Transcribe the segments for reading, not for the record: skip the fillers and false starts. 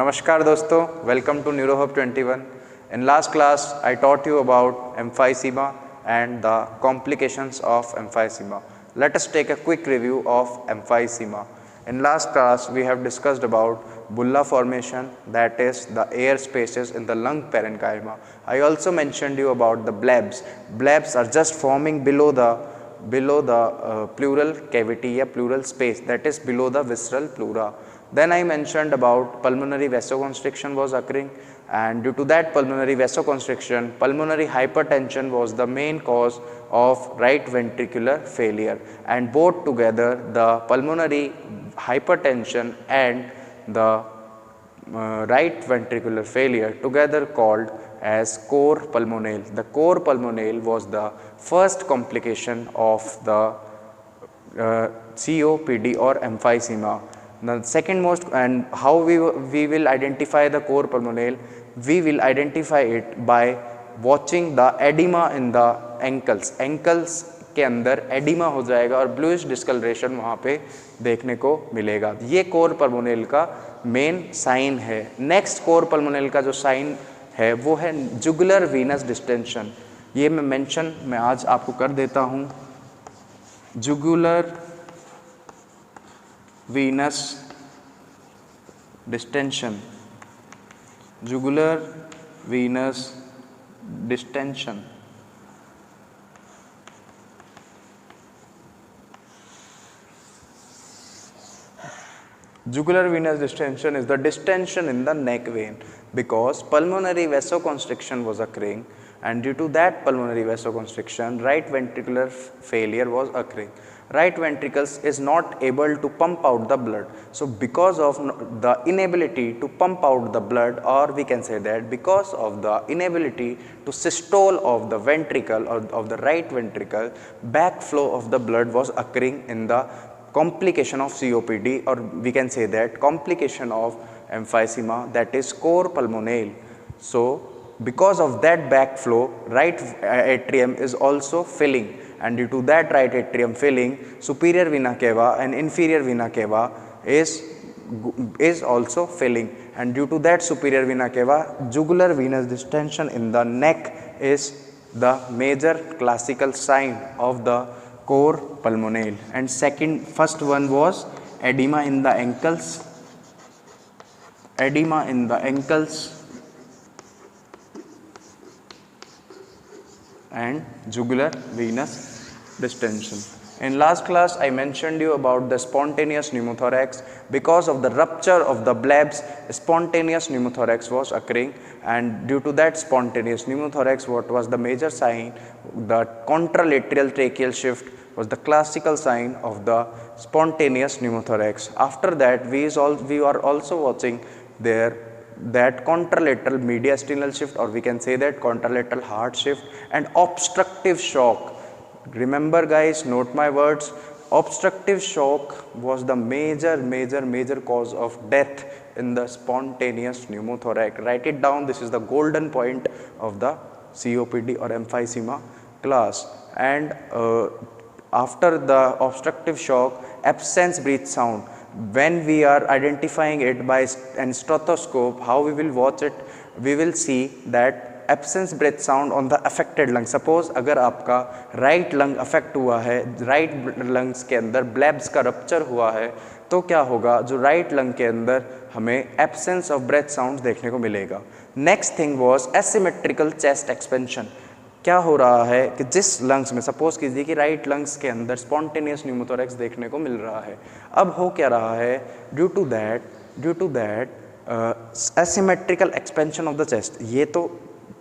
Namaskar dosto, welcome to NeuroHub 21. In last class, I taught you about emphysema and the complications of emphysema. Let us take a quick review of emphysema. In last class, we have discussed about bulla formation, that is the air spaces in the lung parenchyma. I also mentioned you about the blebs. Blebs are just forming below the pleural cavity or pleural space, that is below the visceral pleura. Then I mentioned about pulmonary vasoconstriction was occurring, and due to that pulmonary vasoconstriction, pulmonary hypertension was the main cause of right ventricular failure, and both together the pulmonary hypertension and the right ventricular failure together called as cor pulmonale. The cor pulmonale was the first complication of the COPD or emphysema. The second most, and how we will identify the cor pulmonale, we will identify it by watching the edema in the ankles के अंदर oedema हो जाएगा और bluish discolouration वहाँ पे देखने को मिलेगा. ये कोर पल्मोनेल का मेन साइन है. नेक्स्ट कोर पल्मोनेल का जो साइन है वो है जुगुलर वीनस डिस्टेंशन. ये मैं आज आपको कर देता हूँ. Jugular Venus distension, jugular Venus distension. Jugular venous distension is the distension in the neck vein because pulmonary vasoconstriction was occurring, and due to that pulmonary vasoconstriction, right ventricular failure was occurring. Right ventricles is not able to pump out the blood. So because of the inability to pump out the blood, or we can say that because of the inability to systole of the ventricle or of the right ventricle, backflow of the blood was occurring in the complication of COPD, or we can say that complication of emphysema, that is cor pulmonale. So because of that backflow, right atrium is also filling, and due to that right atrium filling, superior vena cava and inferior vena cava is also filling, and due to that superior vena cava, jugular venous distension in the neck is the major classical sign of the cor pulmonale. And first one was edema in the ankles, edema in the ankles and jugular venous distension. In last class, I mentioned you about the spontaneous pneumothorax. Because of the rupture of the blebs, spontaneous pneumothorax was occurring, and due to that spontaneous pneumothorax, what was the major sign? The contralateral tracheal shift was the classical sign of the spontaneous pneumothorax. After that, we are also watching there that contralateral mediastinal shift, or we can say that contralateral heart shift, and obstructive shock. Remember guys, note my words, obstructive shock was the major cause of death in the spontaneous pneumothorax. Write it down, this is the golden point of the COPD or emphysema class. And after the obstructive shock, absence breath sound. When we are identifying it by stethoscope, how we will watch it? We will see that absence breath sound on the affected lung. Suppose अगर आपका right lung affect हुआ है, right lungs के अंदर blebs का rupture हुआ है, तो क्या होगा? जो right lung के अंदर हमें absence of breath sounds देखने को मिलेगा. Next thing was asymmetrical chest expansion. क्या हो रहा है कि जिस लंग्स में, सपोज कीजिए कि राइट लंग्स के अंदर स्पॉन्टेनियस न्यूमोथोरैक्स देखने को मिल रहा है, अब हो क्या रहा है? Due to that asymmetrical expansion of the chest. ये तो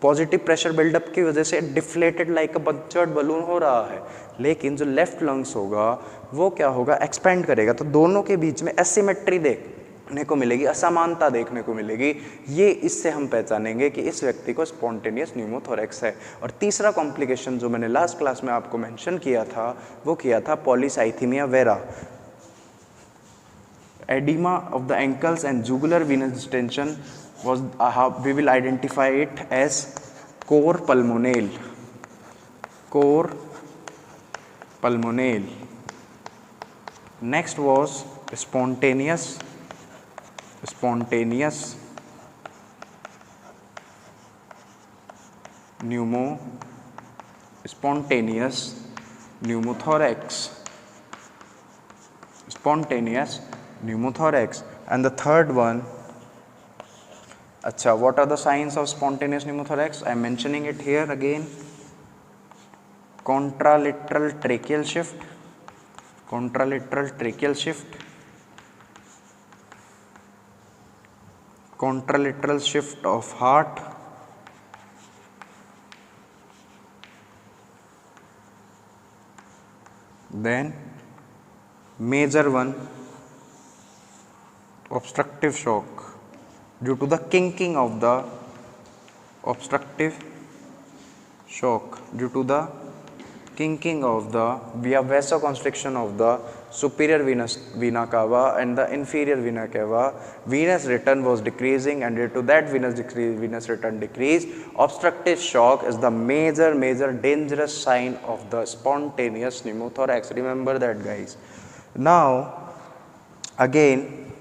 पॉजिटिव प्रेशर बिल्डअप की वजह से deflated like a punctured balloon हो रहा है, लेकिन जो लेफ्ट लंग्स होगा वो क्या होगा? एक्सपेंड करेगा. तो दोनों के बीच में एसिमेट्री देखने को मिलेगी, असमानता देखने को मिलेगी. ये इससे हम पहचानेंगे कि इस व्यक्ति को स्पॉन्टेनियस न्यूमोथोरैक्स है. और तीसरा कॉम्प्लिकेशन जो मैंने लास्ट क्लास में आपको मेंशन किया था, वो किया था polycythaemia vera. Oedema of the ankles and jugular Venus distension was we will identify it as cor pulmonale. Cor pulmonale. Next was spontaneous spontaneous pneumothorax. Spontaneous pneumothorax. And the third one, acha, what are the signs of spontaneous pneumothorax? I am mentioning it here again. Contralateral tracheal shift, contralateral tracheal shift, contralateral shift of heart, then major one, obstructive shock due to the kinking of the obstructive shock due to the kinking of the via vasoconstriction of the superior vena cava and the inferior vena cava. Venous return was decreasing, and due to that venous return decrease, obstructive shock is the major dangerous sign of the spontaneous pneumothorax. Remember that, guys. Now again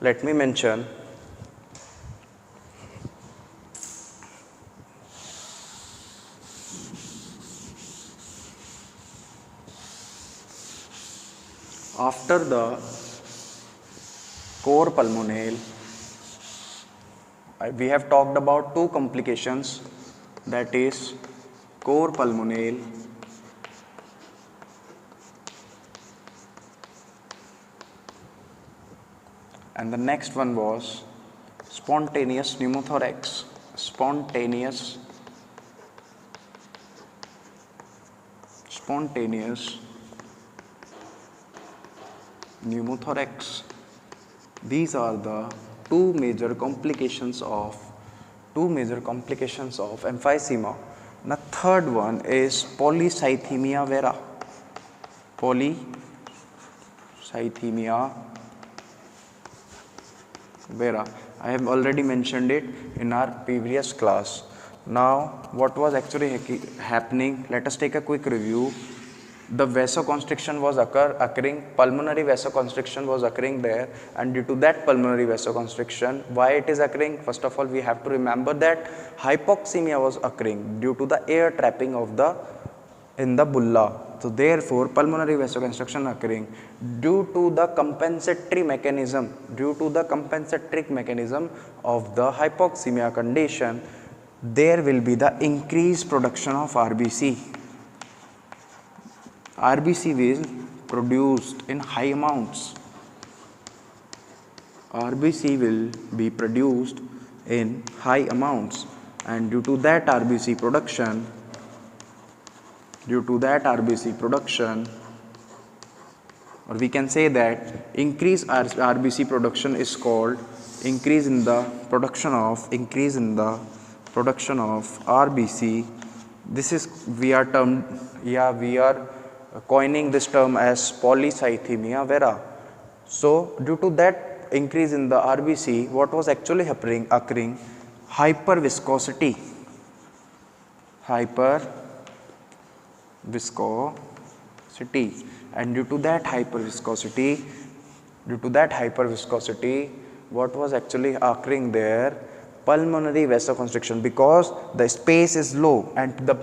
let me mention after the cor pulmonale, we have talked about two complications, that is cor pulmonale and the next one was spontaneous pneumothorax. Spontaneous pneumothorax. These are the two major complications of emphysema. The third one is polycythemia vera. Polycythemia vera. I have already mentioned it in our previous class. Now what was actually happening? Let us take a quick review. The vasoconstriction was occurring, pulmonary vasoconstriction was occurring there, and due to that pulmonary vasoconstriction, why it is occurring? First of all, we have to remember that hypoxemia was occurring due to the air trapping of in the bulla. So therefore pulmonary vasoconstriction occurring due to the compensatory mechanism of the hypoxemia condition. There will be the increased production of RBC. RBC will produced in high amounts. RBC will be produced in high amounts, and due to that RBC production, or we can say that increase RBC production is called increase in the production of RBC. This is we are coining this term as polycythemia vera. So due to that increase in the RBC, what was actually occurring? Hyperviscosity, and due to that hyperviscosity, what was actually occurring there? Pulmonary vasoconstriction, because the space is low and the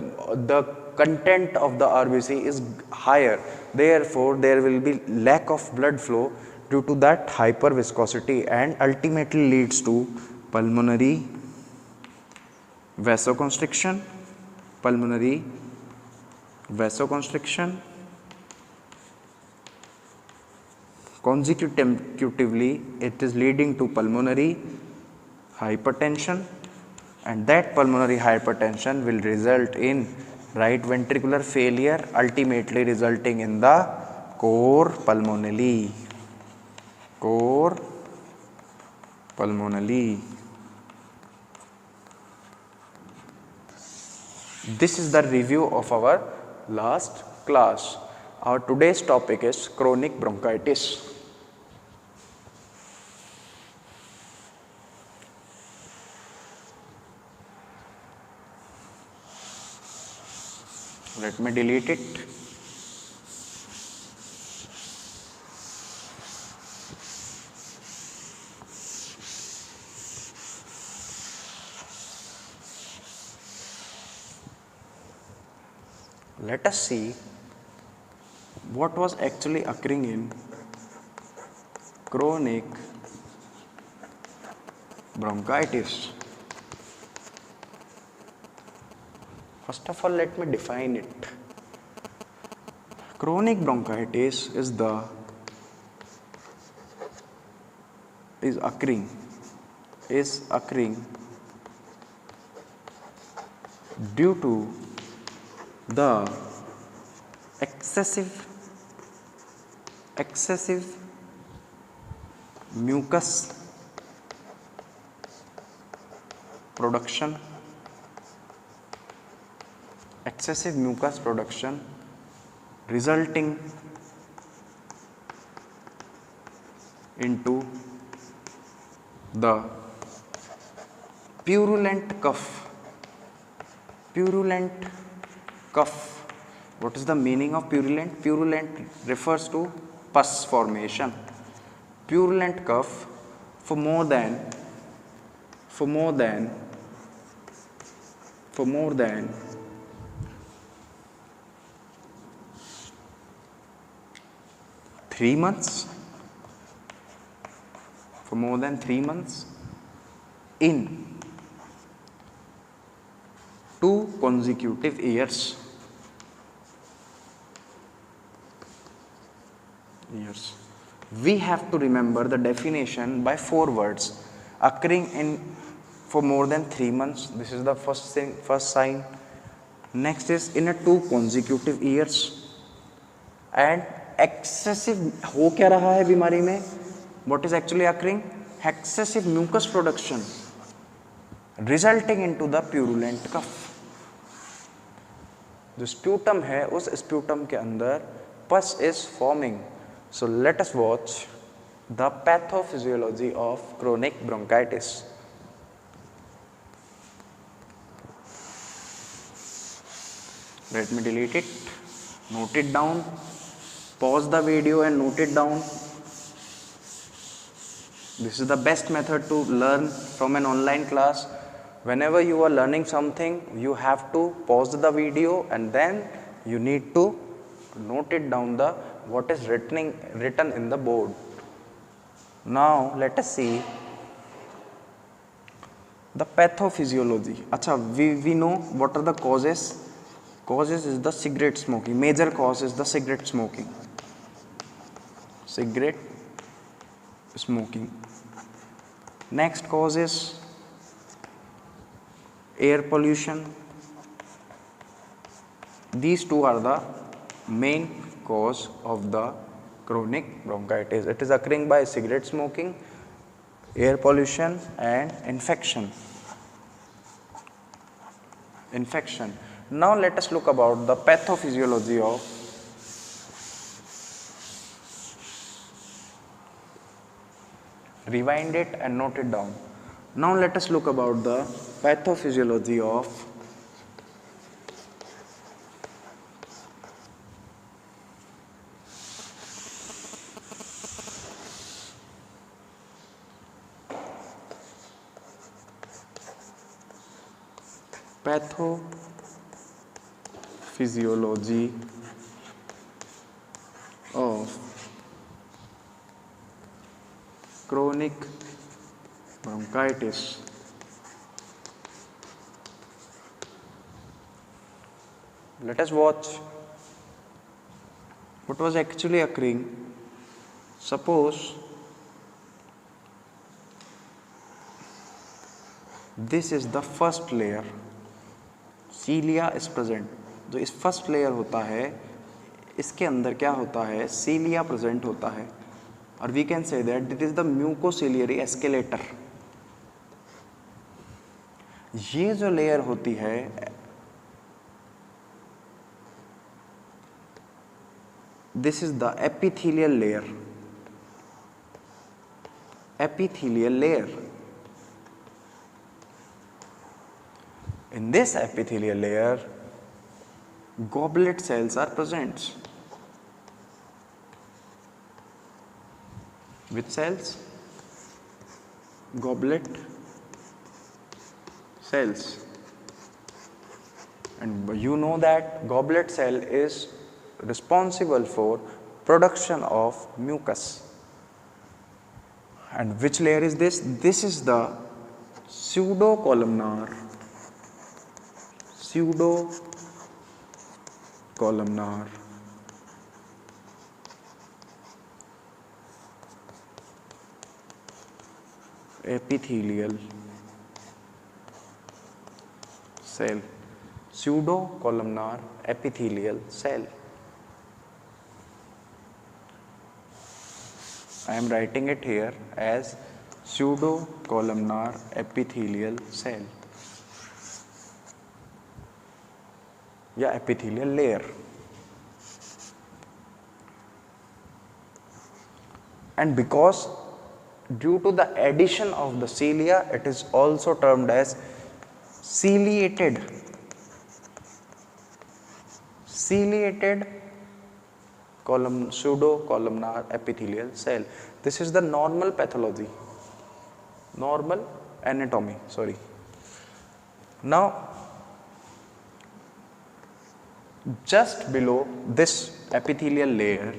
content of the RBC is higher, therefore there will be lack of blood flow due to that hyperviscosity, and ultimately leads to pulmonary vasoconstriction. Consecutively, it is leading to pulmonary hypertension, and that pulmonary hypertension will result in right ventricular failure, ultimately resulting in the cor pulmonale. This is the review of our last class. Our today's topic is chronic bronchitis. Let me delete it. Let us see what was actually occurring in chronic bronchitis. First of all, let me define it. Chronic bronchitis is occurring due to the excessive mucus production, resulting into the purulent cough. What is the meaning of purulent? Purulent refers to pus formation. Purulent cough for more than 3 months, in 2 consecutive years. We have to remember the definition by 4 words. Occurring in for more than 3 months. This is the first sign. Next is in a 2 consecutive years. And excessive हो क्या रहा है बीमारी में? What is actually occurring? Excessive mucus production resulting into the purulent cough. जो sputum है उस sputum के अंदर pus is forming. So let us watch the pathophysiology of chronic bronchitis. Let me delete it. Note it down. Pause the video and note it down. This is the best method to learn from an online class. Whenever you are learning something, you have to pause the video and then you need to note it down what is written in the board. Now let us see the pathophysiology. Acha, we know what are the causes. Causes is the cigarette smoking. Major cause is the cigarette smoking. Next cause is air pollution. These two are the main cause of the chronic bronchitis. It is occurring by cigarette smoking, air pollution and infection. Now let us look about the pathophysiology of rewind it and note it down. Now let us look about the pathophysiology of chronic bronchitis. Let us watch what was actually occurring. Suppose this is the first layer, cilia is present. जो इस first layer होता है इसके अंदर क्या होता है, सीलिया present होता है और we can say that it is the mucociliary escalator. ये जो लेयर होती है this is the epithelial layer. In this epithelial layer, goblet cells are present. Which cells? Goblet cells. And you know that goblet cell is responsible for production of mucus. And which layer is this? This is the pseudocolumnar epithelial cell. Pseudocolumnar epithelial cell. I am writing it here as pseudocolumnar epithelial cell. Yeah, epithelial layer. And because due to the addition of the cilia, it is also termed as ciliated pseudocolumnar epithelial cell. This is the normal pathology, normal anatomy, sorry. Now, just below this epithelial layer,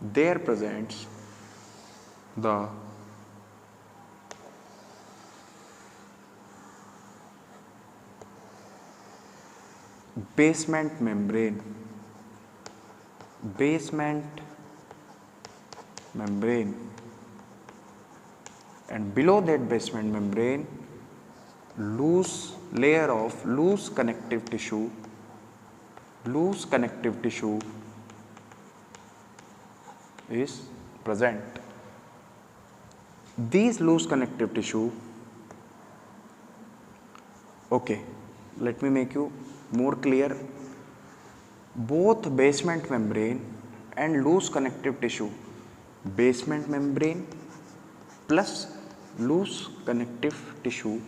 there presents the basement membrane, and below that basement membrane, layer of loose connective tissue is present. These loose connective tissue, okay, let me make you more clear. Both basement membrane and loose connective tissue, basement membrane plus loose connective tissue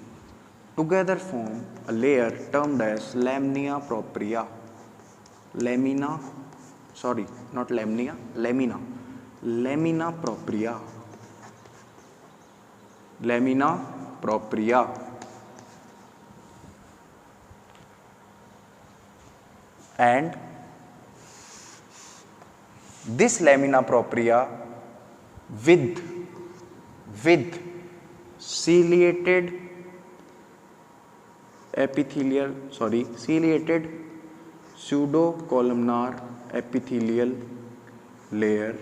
together form a layer termed as lamina propria. Lamina propria. And this lamina propria with ciliated pseudocolumnar epithelial layer,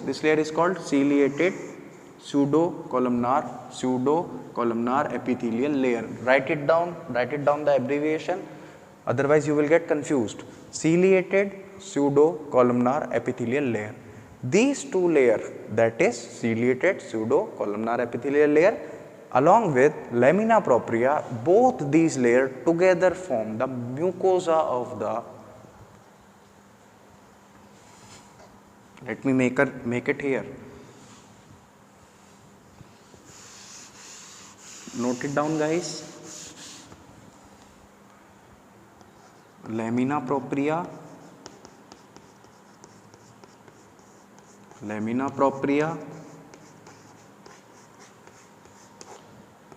this layer is called ciliated pseudocolumnar epithelial layer. Write it down the abbreviation, otherwise you will get confused. Ciliated pseudocolumnar epithelial layer. These two layers, that is ciliated pseudocolumnar epithelial layer along with lamina propria, both these layers together form the mucosa of the, let me make it here. Note it down, guys. Lamina propria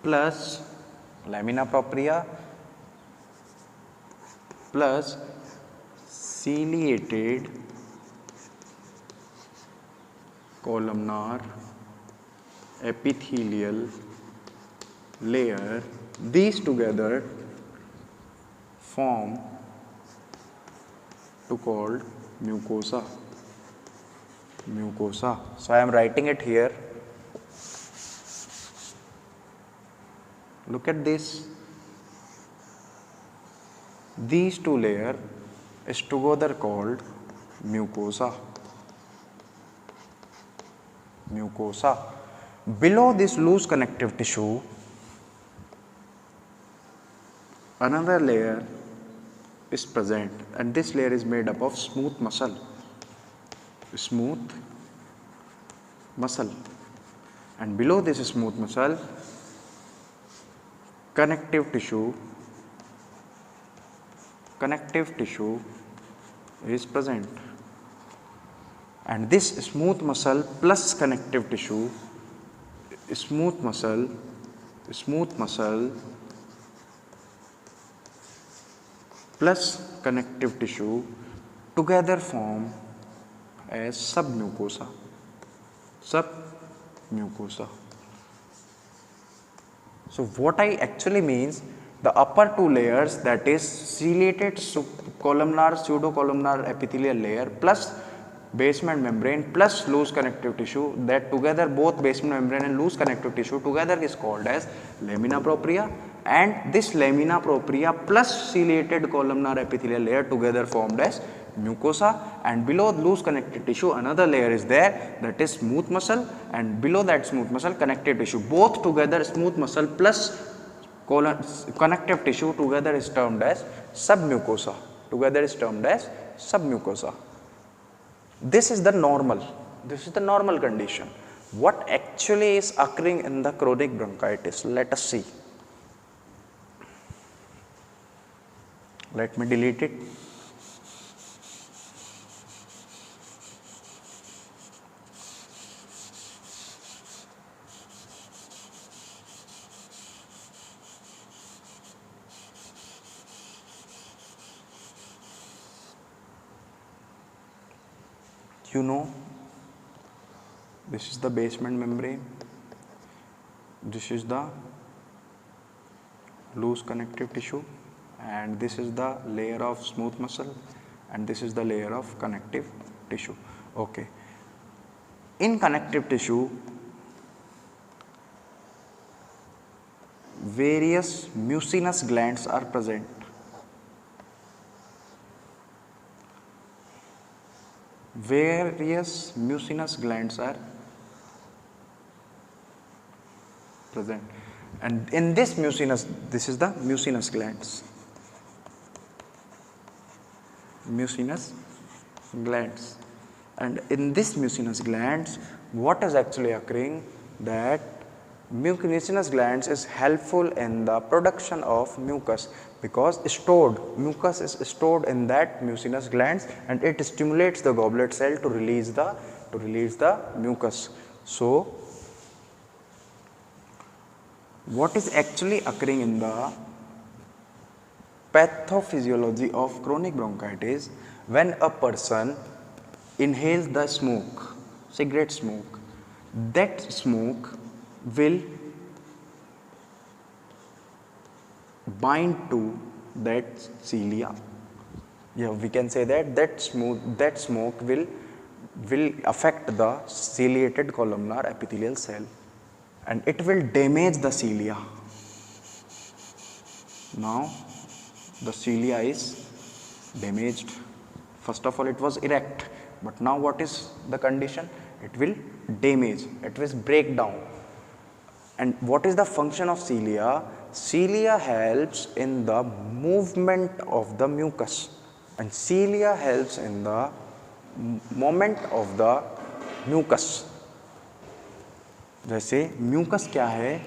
plus ciliated columnar epithelial layer, these together form to called mucosa. So I am writing it here. Look at this. These two layers is together called mucosa. Below this loose connective tissue, another layer is present, and this layer is made up of smooth muscle. And below this smooth muscle, connective tissue connective tissue is present, and this smooth muscle plus connective tissue, smooth muscle plus connective tissue together form as submucosa. So what I actually means, the upper two layers, that is ciliated columnar pseudocolumnar epithelial layer plus basement membrane plus loose connective tissue, that together both basement membrane and loose connective tissue together is called as lamina propria, and this lamina propria plus ciliated columnar epithelial layer together formed as mucosa, and below loose connective tissue another layer is there, that is smooth muscle, and below that smooth muscle connective tissue, both together smooth muscle plus connective tissue together is termed as submucosa, This is the normal condition. What actually is occurring in the chronic bronchitis? Let us see. Let me delete it. You know, this is the basement membrane, this is the loose connective tissue, and this is the layer of smooth muscle, and this is the layer of connective tissue. Okay. In connective tissue, various mucinous glands are present. Various mucinous glands are present, and in this mucinous, this is the mucinous glands. And in this mucinous glands, what is actually occurring, that mucinous glands is helpful in the production of mucus, because mucus is stored in that mucinous glands, and it stimulates the goblet cell to release the mucus. So what is actually occurring in the pathophysiology of chronic bronchitis, when a person inhales the smoke, cigarette smoke, that smoke will bind to that cilia. Yeah, we can say that smoke will affect the ciliated columnar epithelial cell, and it will damage the cilia. Now the cilia is damaged. First of all, it was erect, but now what is the condition? It will damage, it will break down. And what is the function of cilia? Cilia helps in the movement of the mucus, and cilia helps in the movement of the mucus. जैसे mucus क्या है,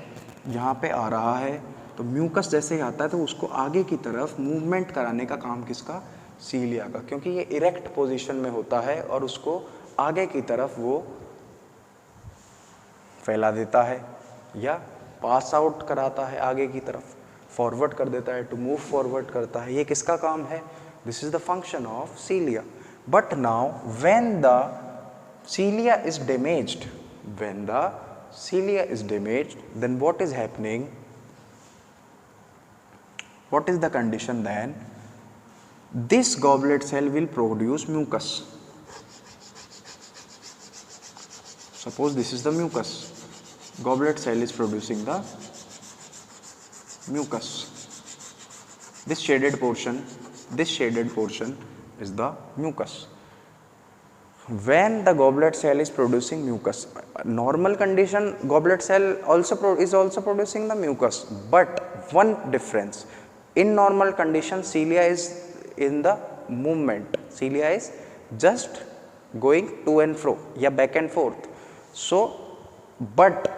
यहाँ पे आ रहा है, तो mucus जैसे ही आता है तो उसको आगे की तरफ मूवमेंट कराने का काम किसका? सीलिया का, क्योंकि ये इरेक्ट पोजीशन में होता है और उसको आगे की तरफ वो फैला देता है या पास आउट कराता है, आगे की तरफ फॉरवर्ड कर देता है, टू मूव फॉरवर्ड करता है. ये किसका काम है? This is the function of cilia. But now when the cilia is damaged, when the cilia is damaged, then what is happening? What is the condition then? This goblet cell will produce mucus. Suppose this is the mucus. Goblet cell is producing the mucus. This shaded portion is the mucus. When the goblet cell is producing mucus, normal condition goblet cell is also producing the mucus, but one difference, in normal condition cilia is in the movement, cilia is just going to and fro, yeah, back and forth. So but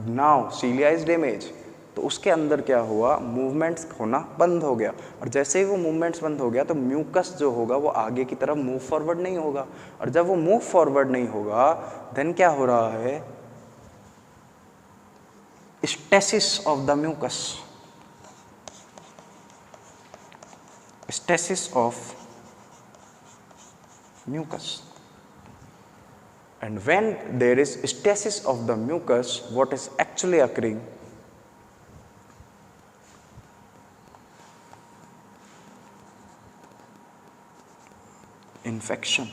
now cilia is damaged, तो उसके अंदर क्या हुआ, movements होना बंद हो गया, और जैसे ही वो मूवमेंट्स बंद हो गया तो म्यूकस जो होगा वो आगे की तरफ मूव फॉरवर्ड नहीं होगा, और जब वो मूव फॉरवर्ड नहीं होगा देन क्या हो रहा है, stasis of the mucus, stasis of mucus. And when there is stasis of the mucus, what is actually occurring, infection.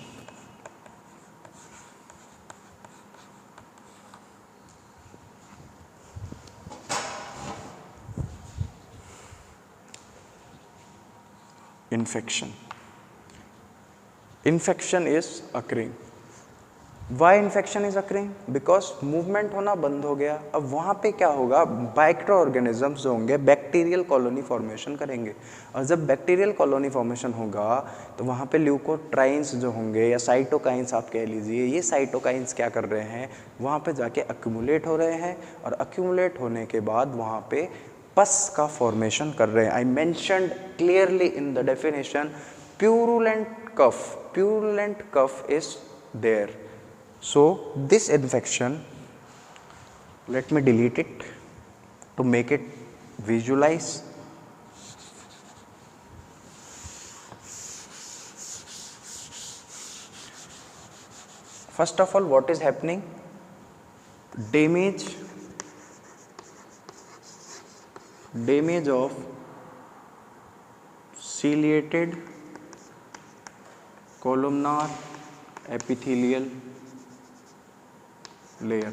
Infection. Infection is occurring. Why infection is occurring? Because movement होना बंद हो गया। अब वहाँ पे क्या होगा, माइक्रो ऑर्गेनिजम्स जो होंगे बैक्टीरियल कॉलोनी फॉर्मेशन करेंगे, और जब बैक्टीरियल कॉलोनी फॉर्मेशन होगा तो वहाँ पे ल्यूकोट्राइन्स जो होंगे या साइटोकाइंस आप कह लीजिए, ये साइटोकाइंस क्या कर रहे हैं, वहाँ पे जाके अक्यूमुलेट हो रहे हैं, और अक्यूमुलेट होने के बाद वहाँ पे पस का फॉर्मेशन कर रहे हैं। I mentioned clearly in the definition, purulent cough is there. So this infection, let me delete it to make it visualize. First of all, what is happening? Damage of ciliated columnar epithelial layer.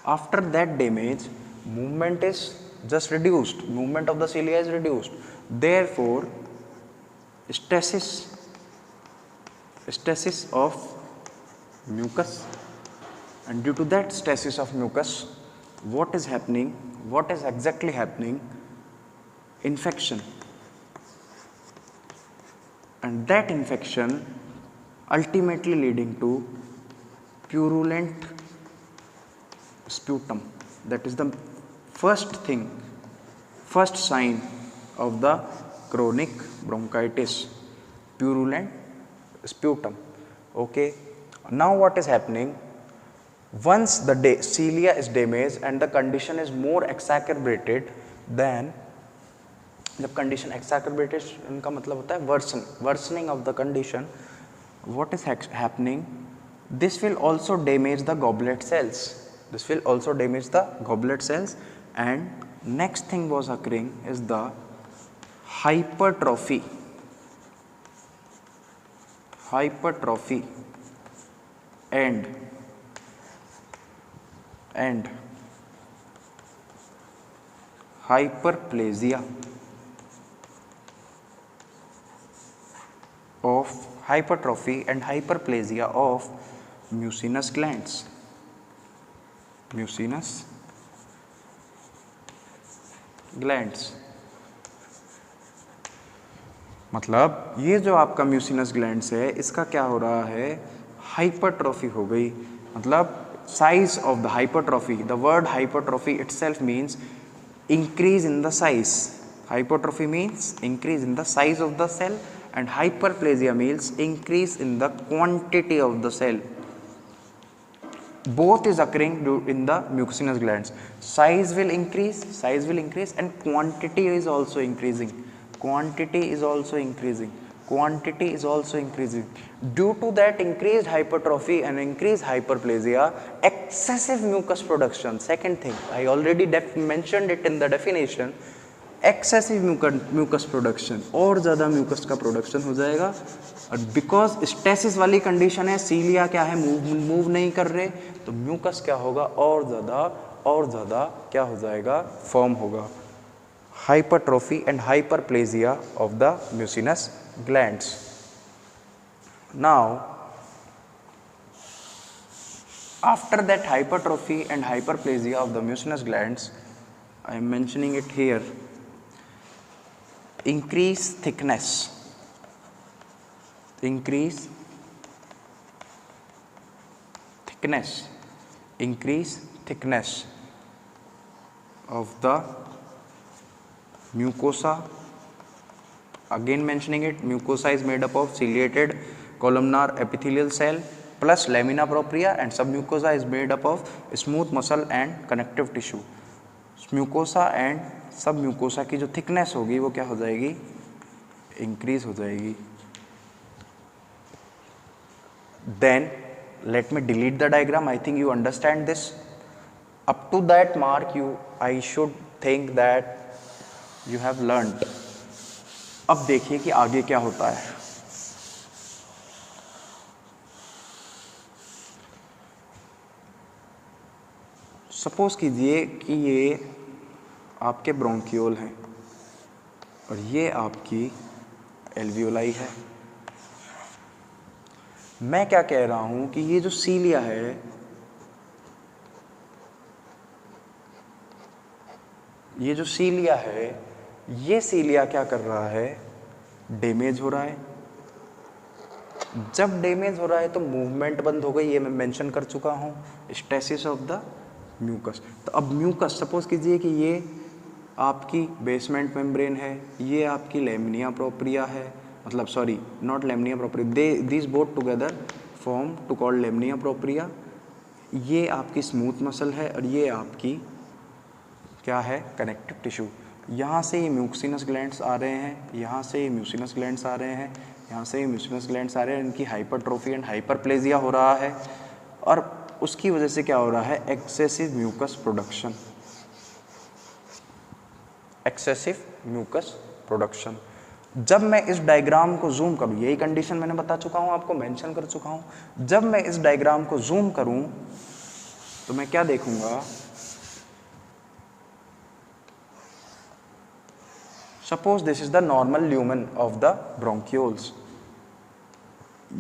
After that damage, movement is just reduced, movement of the cilia is reduced, therefore stasis of mucus, and due to that stasis of mucus, what is happening, what is exactly happening, infection, and that infection ultimately leading to purulent sputum. That is the first thing, first sign of the chronic bronchitis, purulent sputum. Okay, now what is happening, once the cilia is damaged and the condition is more exacerbated, then जब condition exacerbation का मतलब होता है worsening of the condition, what is happening, this will also damage the goblet cells, and next thing was occurring is the hypertrophy and hyperplasia of mucinous glands. मतलब ये जो आपका mucinous glands है, इसका क्या हो रहा है, हाइपरट्रॉफी हो गई, मतलब size of the hypertrophy. The word hypertrophy itself means increase in the size. Hypertrophy means increase in the size of the cell, and hyperplasia means increase in the quantity of the cell. Both is occurring in the mucinous glands. Size will increase, and quantity is also increasing. Due to that increased hypertrophy and increased hyperplasia, excessive mucus production. Second thing, I already mentioned it in the definition, excessive mucus production, और ज़्यादा mucus का production हो जाएगा, और because stasis वाली condition है, cilia क्या है, move नहीं कर रहे, तो mucus क्या होगा, और ज़्यादा क्या हो जाएगा, form होगा. Hypertrophy and hyperplasia of the mucinous glands. Now, after that hypertrophy and hyperplasia of the mucinous glands, I am mentioning it here, increase thickness of the mucosa. Again mentioning it, mucosa is made up of ciliated columnar epithelial cell plus lamina propria, and submucosa is made up of smooth muscle and connective tissue. Mucosa and सब mucosa की जो thickness होगी वो क्या हो जाएगी, increase हो जाएगी. Then let me delete the diagram. I think you understand this. Up to that mark you I should think that you have learned. अब देखिए कि आगे क्या होता है. सपोज कीजिए कि ये आपके ब्रोंकियोल हैं और ये आपकी एल्वियोलाई है. मैं क्या कह रहा हूं कि ये जो सीलिया है, ये जो सीलिया है, ये सीलिया क्या कर रहा है, डैमेज हो रहा है. जब डैमेज हो रहा है तो मूवमेंट बंद हो गई, ये मैं मेंशन कर चुका हूं, स्टेसिस ऑफ द म्यूकस. तो अब म्यूकस, सपोज कीजिए कि ये आपकी बेसमेंट मेम्ब्रेन है, ये आपकी लेमिनिया प्रोप्रिया है, मतलब sorry not lamina propria, this both together form to called lamina propria. ये आपकी स्मूथ मसल है और ये आपकी क्या है, कनेक्टिव टिश्यू. यहाँ से ये म्यूसिनस ग्लैंड्स आ रहे हैं, यहाँ से ये म्यूसिनस ग्लैंड्स आ रहे हैं, यहाँ से ये म्यूसिनस ग्लैंड्स आ रहे हैं. इनकी हाइपरट्रोफी एंड हाइपरप्लेजिया हो रहा है और उसकी वजह से क्या हो रहा है, excessive mucus production. Excessive mucus production. जब मैं इस डायग्राम को जूम करूं, यही कंडीशन मैंने बता चुका हूं, आपको मेंशन कर चुका हूं. जब मैं इस डायग्राम को जूम करूं तो मैं क्या देखूंगा, suppose this is the normal lumen of the bronchioles.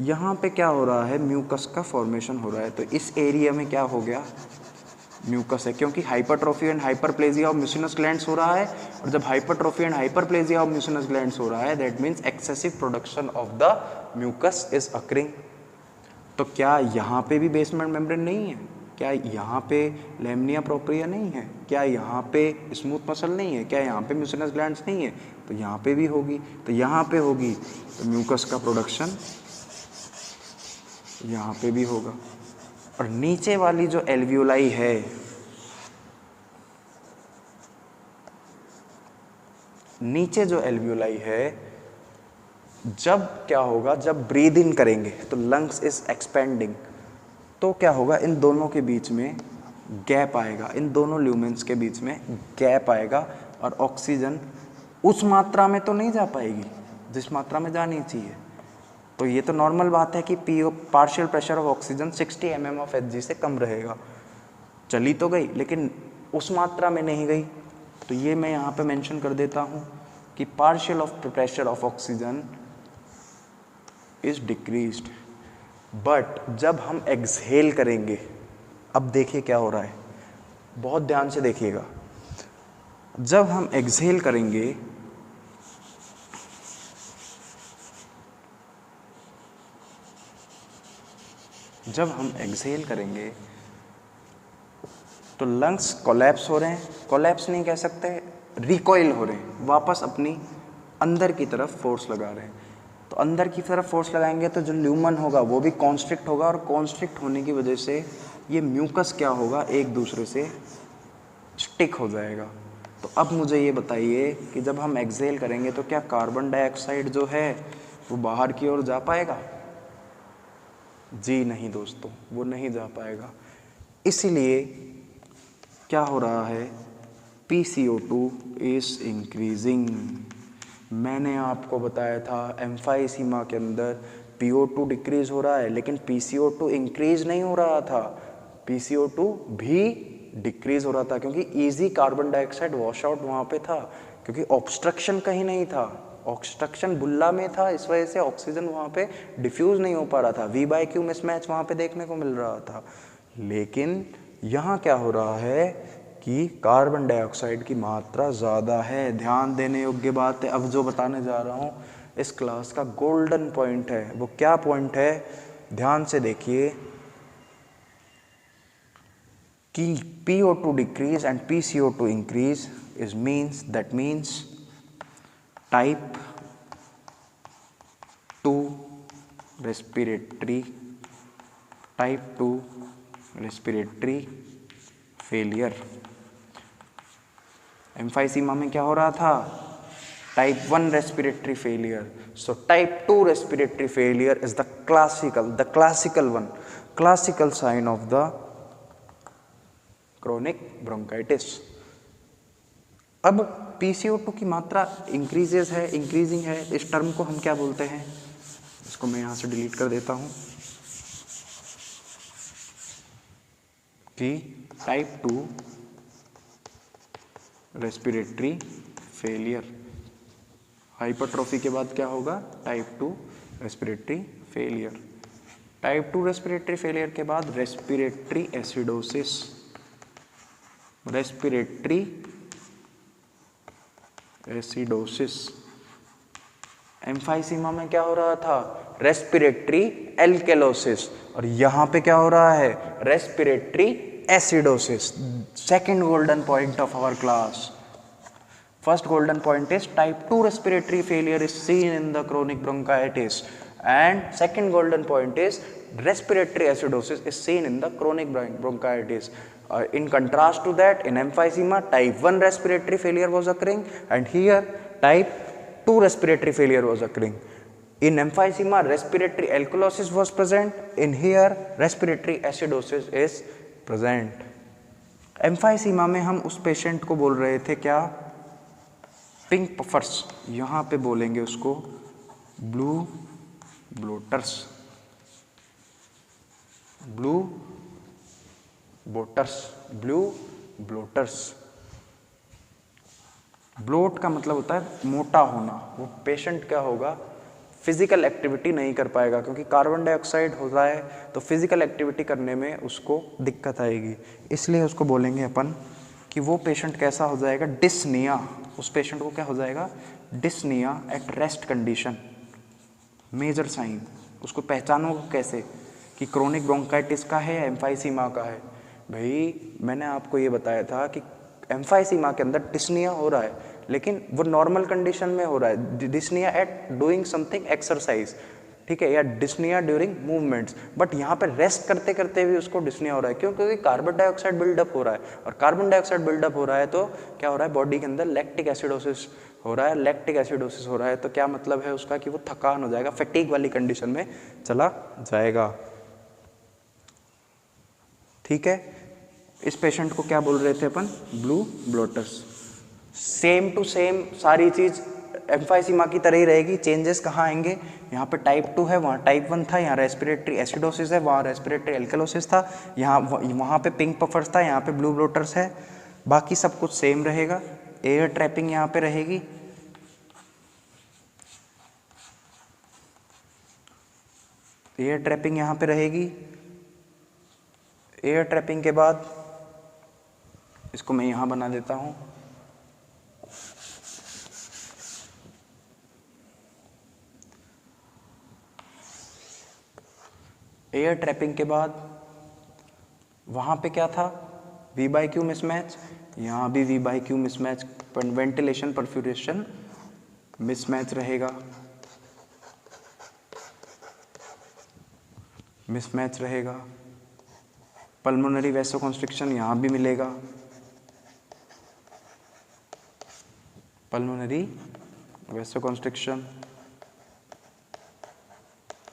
यहां पे क्या हो रहा है, म्यूकस का फॉर्मेशन हो रहा है. तो इस एरिया में क्या हो गया, म्यूकस है, क्योंकि hypertrophy and hyperplasia of mucinous glands हो रहा है. और जब hypertrophy and hyperplasia of mucinous glands हो रहा है, that means excessive production of the mucus is occurring. तो क्या यहाँ पे भी बेसमेंट मेम्ब्रेन नहीं है, क्या यहाँ पे लेमिनिया प्रोप्रिया नहीं है, क्या यहाँ पे स्मूथ मसल नहीं है, क्या यहाँ पे म्यूसिनस ग्लैंड्स नहीं है, तो यहाँ पे भी होगी. तो यहाँ पे होगी तो म्यूकस का प्रोडक्शन यहाँ पे भी होगा. और नीचे वाली जो एल्वियोलाई है, नीचे जो एल्वियोलाई है, जब क्या होगा, जब ब्रीद इन करेंगे तो लंग्स इज एक्सपेंडिंग, तो क्या होगा, इन दोनों के बीच में गैप आएगा, इन दोनों ल्यूमेंस के बीच में गैप आएगा और ऑक्सीजन उस मात्रा में तो नहीं जा पाएगी जिस मात्रा में जानी चाहिए. तो ये तो नॉर्मल बात है कि partial pressure of oxygen 60 mm of Hg से कम रहेगा. चली तो गई लेकिन उस मात्रा में नहीं गई. तो ये मैं यहाँ पे मेंशन कर देता हूँ कि partial of pressure of oxygen is decreased. But जब हम एक्सहेल करेंगे, अब देखिए क्या हो रहा है, बहुत ध्यान से देखिएगा. जब हम एक्सहेल करेंगे, जब हम एक्सहेल करेंगे तो लंग्स कोलैप्स हो रहे हैं, कोलैप्स नहीं कह सकते, रिकॉइल हो रहे हैं, वापस अपनी अंदर की तरफ फोर्स लगा रहे हैं. तो अंदर की तरफ फोर्स लगाएंगे तो जो ल्यूमन होगा वो भी कॉन्स्ट्रिक्ट होगा, और कॉन्स्ट्रिक्ट होने की वजह से ये म्यूकस क्या होगा, एक दूसरे से स्टिक हो जाएगा. तो अब मुझे ये बताइए कि जब हम एक्सहेल करेंगे तो क्या कार्बन डाइऑक्साइड जो है वो बाहर की ओर जा पाएगा? जी नहीं दोस्तों, वो नहीं जा पाएगा. इसीलिए क्या हो रहा है, PCO2 इज इंक्रीजिंग. मैंने आपको बताया था एम्फाइसीमा के अंदर PO2 डिक्रीज हो रहा है, लेकिन PCO2 इंक्रीज नहीं हो रहा था, PCO2 भी डिक्रीज हो रहा था, क्योंकि easy carbon dioxide wash out वहाँ पे था, क्योंकि ऑब्स्ट्रक्शन कहीं नहीं था, ऑब्स्ट्रक्शन बुल्ला में था. इस वजह से ऑक्सीजन वहाँ पे डिफ्यूज नहीं हो पा रहा था, V/Q मिसमैच वहाँ पे देखने को मिल रहा था. लेकिन यहाँ क्या हो रहा है कि कार्बन डाइऑक्साइड की मात्रा ज़्यादा है. ध्यान देने योग्य बात है. अब जो बताने जा रहा हूँ इस क्लास का गोल्डन पॉइंट है. वो क्या पॉइंट है, ध्यान से देखिए कि PO2 decrease and PCO2 increase means type 2 respiratory failure। Emphysema में क्या हो रहा था? type 1 respiratory failure. So type 2 respiratory failure is the classical sign of the chronic bronchitis. अब PCO2 की मात्रा इंक्रीजिंग है, इस टर्म को हम क्या बोलते हैं? इसको मैं यहां से डिलीट कर देता हूं कि टाइप 2 रेस्पिरेटरी फेलियर। हाइपरट्रॉफी के बाद क्या होगा? Type 2 respiratory failure. Type 2 respiratory failure के बाद रेस्पिरेटरी एसिडोसिस। एम्फाइसीमा में क्या हो रहा था? Respiratory alkalosis. और यहां पे क्या हो रहा है? Respiratory acidosis. Second golden point of our class. First golden point is type 2 respiratory failure is seen in the chronic bronchitis, and second golden point is respiratory acidosis is seen in the chronic bronchitis. In contrast to that, in emphysema, type 1 respiratory failure was occurring, and here type 2 respiratory failure was occurring. In emphysema, respiratory alkalosis was present. In here, respiratory acidosis is present. Emphysema में हम उस patient को बोल रहे थे क्या? Pink puffers. यहाँ पे बोलेंगे उसको ब्लू ब्लोटर्स। ब्लोट का मतलब होता है मोटा होना। वो पेशेंट क्या होगा? फिजिकल एक्टिविटी नहीं कर पाएगा, क्योंकि कार्बन डाइऑक्साइड होता है तो फिजिकल एक्टिविटी करने में उसको दिक्कत आएगी। इसलिए उसको बोलेंगे अपन कि वो पेशेंट कैसा हो जाएगा? डिस्निया। उस पेशेंट को क्या हो जाएगा? Dyspnoea at rest condition. Major sign उसको पहचानोगे कैसे कि क्रोनिक ब्रोंकाइटिस का है या एम्फाइसीमा का है? भाई मैंने आपको ये बताया था कि एम्फाइसीमा के अंदर डिस्निया हो रहा है, लेकिन वो नॉर्मल कंडीशन में हो रहा है। Dyspnoea at doing something exercise, ठीक है, या डिस्निया ड्यूरिंग मूवमेंट्स। बट यहाँ पे रेस्ट करते करते भी उसको डिस्निया हो रहा है। क्यों? क्योंकि कार्बन डाइऑक्साइड बिल्डअप हो रहा है, और कार्बन डाइऑक्साइड बिल्डअप हो रहा है तो क्या हो रहा है? बॉडी के अंदर लैक्टिक एसिडोसिस हो रहा है। तो क्या मतलब है उसका? कि वो थकान हो जाएगा, फैटीग वाली कंडीशन में चला जाएगा। ठीक है, इस पेशेंट को क्या बोल रहे थे अपन? ब्लू ब्लोटर्स। सेम टू सेम सारी चीज एम्फाइसीमा की तरह ही रहेगी। चेंजेस कहाँ आएंगे? यहाँ पे टाइप 2 है, वहाँ टाइप 1 था। यहाँ रेस्पिरेटरी एसिडोसिस है, वहाँ रेस्पिरेटरी एल्कलोसिस था। वहाँ पे पिंक पफर्स था, यहाँ पे ब्लू ब्लोटर्स है। बाकी सब कुछ सेम रहेगा। एयर ट्रैपिंग यहाँ पे रहेगी। एयर ट्रैपिंग के बाद इसको मैं यहाँ बना देता हूँ। एयर ट्रैपिंग के बाद वहाँ पे क्या था? V/Q mismatch. यहाँ भी V/Q मिसमैच, वेंटिलेशन परफ्यूरेशन मिसमैच रहेगा। पल्मोनरी वैसोकंस्ट्रिक्शन यहाँ भी मिलेगा। पल्मोनरी वैसोकंस्ट्रिक्शन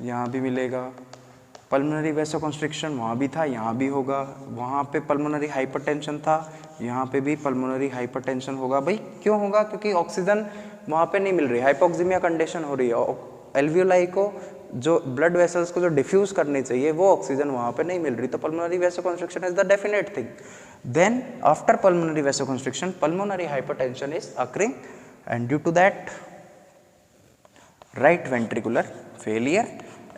यहाँ भी मिलेगा। पल्मोनरी वैसोकंस्ट्रिक्शन वहाँ भी था, यहाँ भी होगा। वहाँ पे पल्मोनरी हाइपरटेंशन था, यहाँ पे भी पल्मोनरी हाइपरटेंशन होगा। भाई क्यों होगा? क्योंकि ऑक्सीजन वहाँ पे नहीं मिल रही, हाइपोक्सीमिया कंडीशन हो रही है। एल्वियोलाई को जो ब्लड वेसल्स को जो डिफ्यूज करनी चाहिए वो ऑक्सीजन वहाँ पे नहीं मिल रही, तो pulmonary vasoconstriction is the definite thing. Then after pulmonary vasoconstriction pulmonary hypertension is occurring, and due to that right ventricular failure.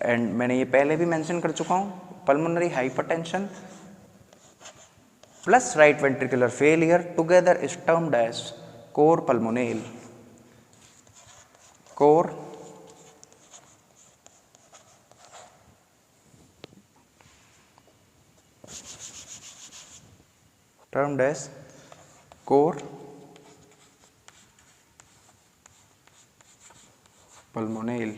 And मैंने ये पहले भी मेंशन कर चुका हूँ, pulmonary hypertension plus right ventricular failure together is termed as cor pulmonale. Cor termed as core pulmonale।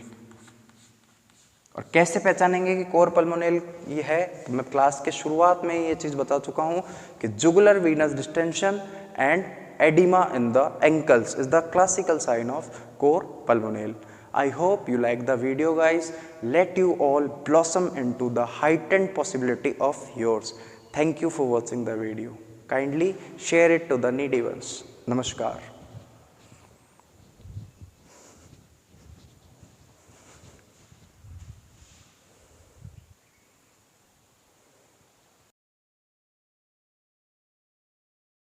और कैसे पहचानेंगे कि कोर पल्मोनल ये है? मैं क्लास के शुरुआत में ये चीज बता चुका हूं कि jugular Venus distension and edema in the ankles is the classical sign of core pulmonale. I hope you like the video guys. Let you all blossom into the heightened possibility of yours. Thank you for watching the video. Kindly share it to the needy ones. Namaskar.